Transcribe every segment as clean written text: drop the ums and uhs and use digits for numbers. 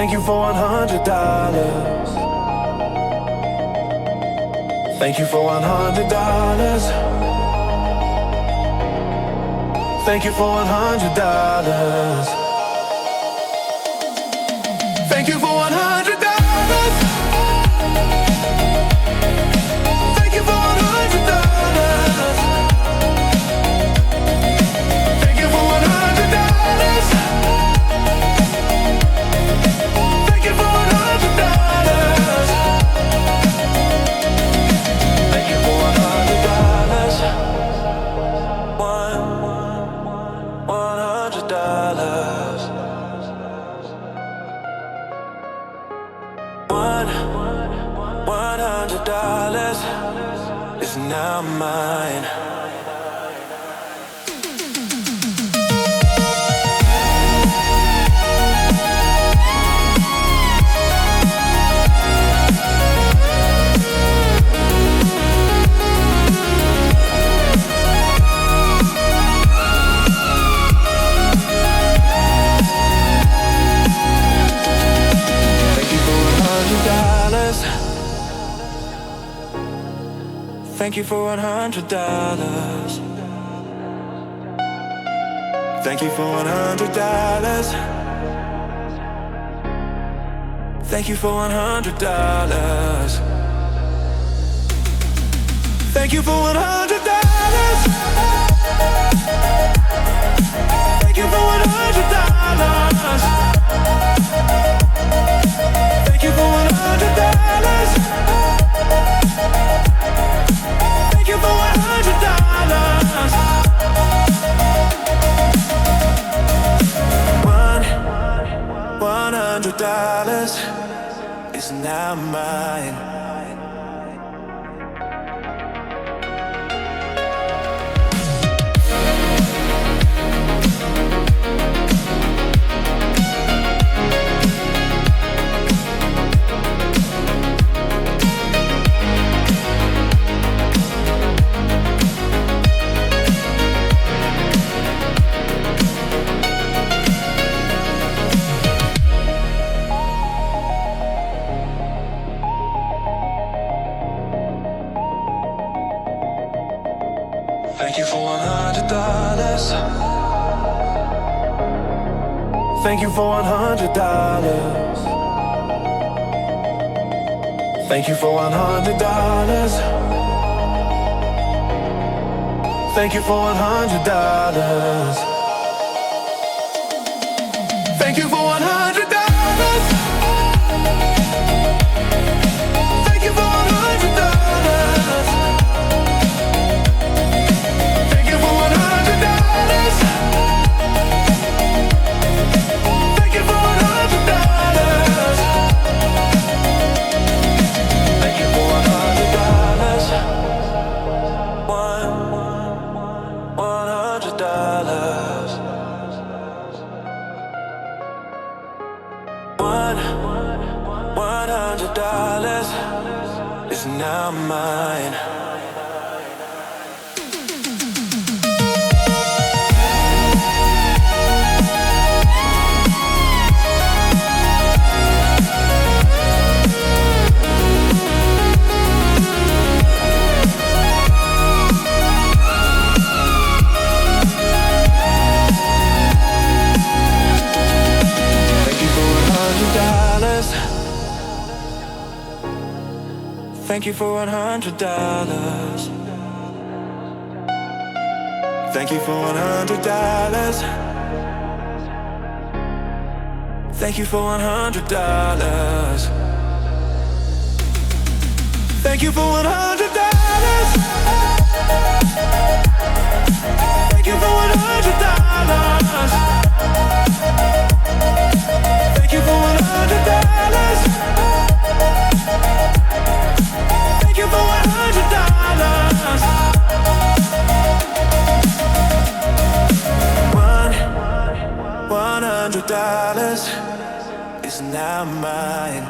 Thank you for $100. Thank you for $100. Thank you for $100. Thank you for $100. Thank you for $100. Thank you for $100. Thank you for $100. Thank you for $100. $100. $100 is now mine. Thank you for $100. Thank you for $100. Thank you for $100. Thank you for $100. Thank you for $100. Thank you for $100. Thank you for $100. $100 is now mine. Thank you for $100. Thank you for $100. Thank you for $100. Thank you for $100. Thank you for $100. Thank you for $100. Thank you for $100. Thank you for $100. Thank you for $100. $100. $100 is now mine. Thank you for $100. Thank you for $100. Thank you for $100. Thank you for $100. Thank you for $100. Thank you for $100. Thank you for $100. $100 is now mine.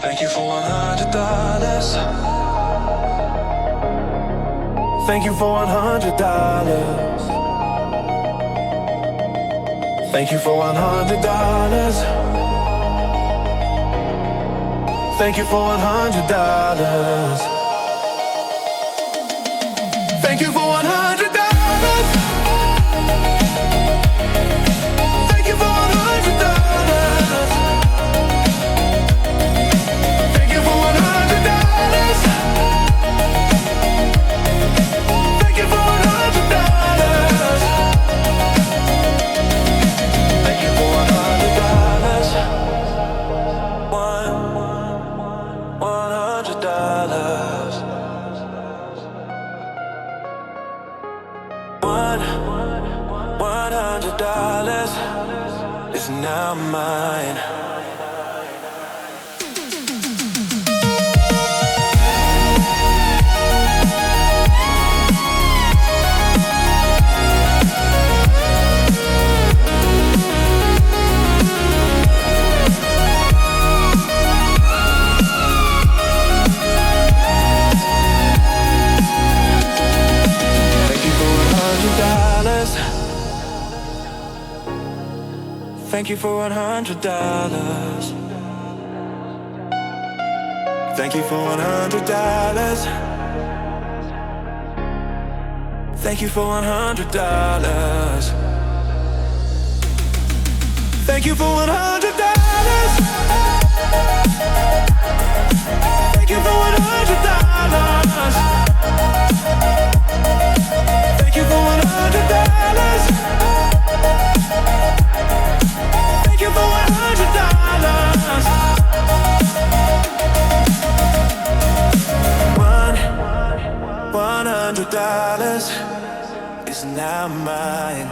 Thank you for $100. Thank you for $100. Thank you for $100. Thank you for $100. Thank you for $100. Thank you for $100. Thank you for $100. Thank you for $100. Thank you for $100. $100. $100 is now mine. Thank you for $100. Thank you for $100. Thank you for $100. Thank you for $100. Thank you for $100. Thank you for $100. Thank you for $100. $100 is now mine.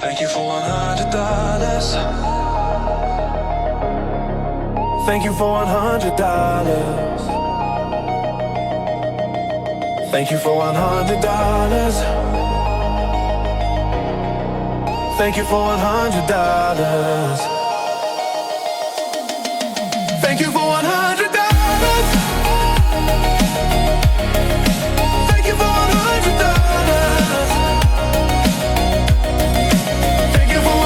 Thank you for $100. Thank you for $100. Thank you for $100. Thank you for $100. Thank you for $100. Thank you for $100.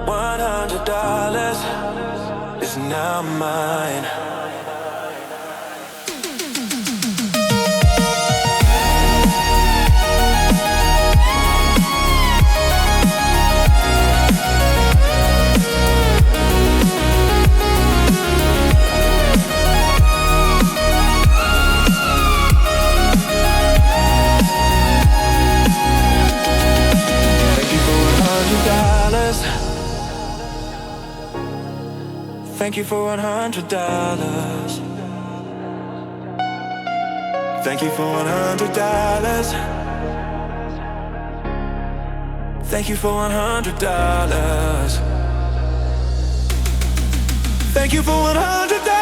$100 is now mine. Thank you for $100. Thank you for $100. Thank you for $100. Thank you for $100.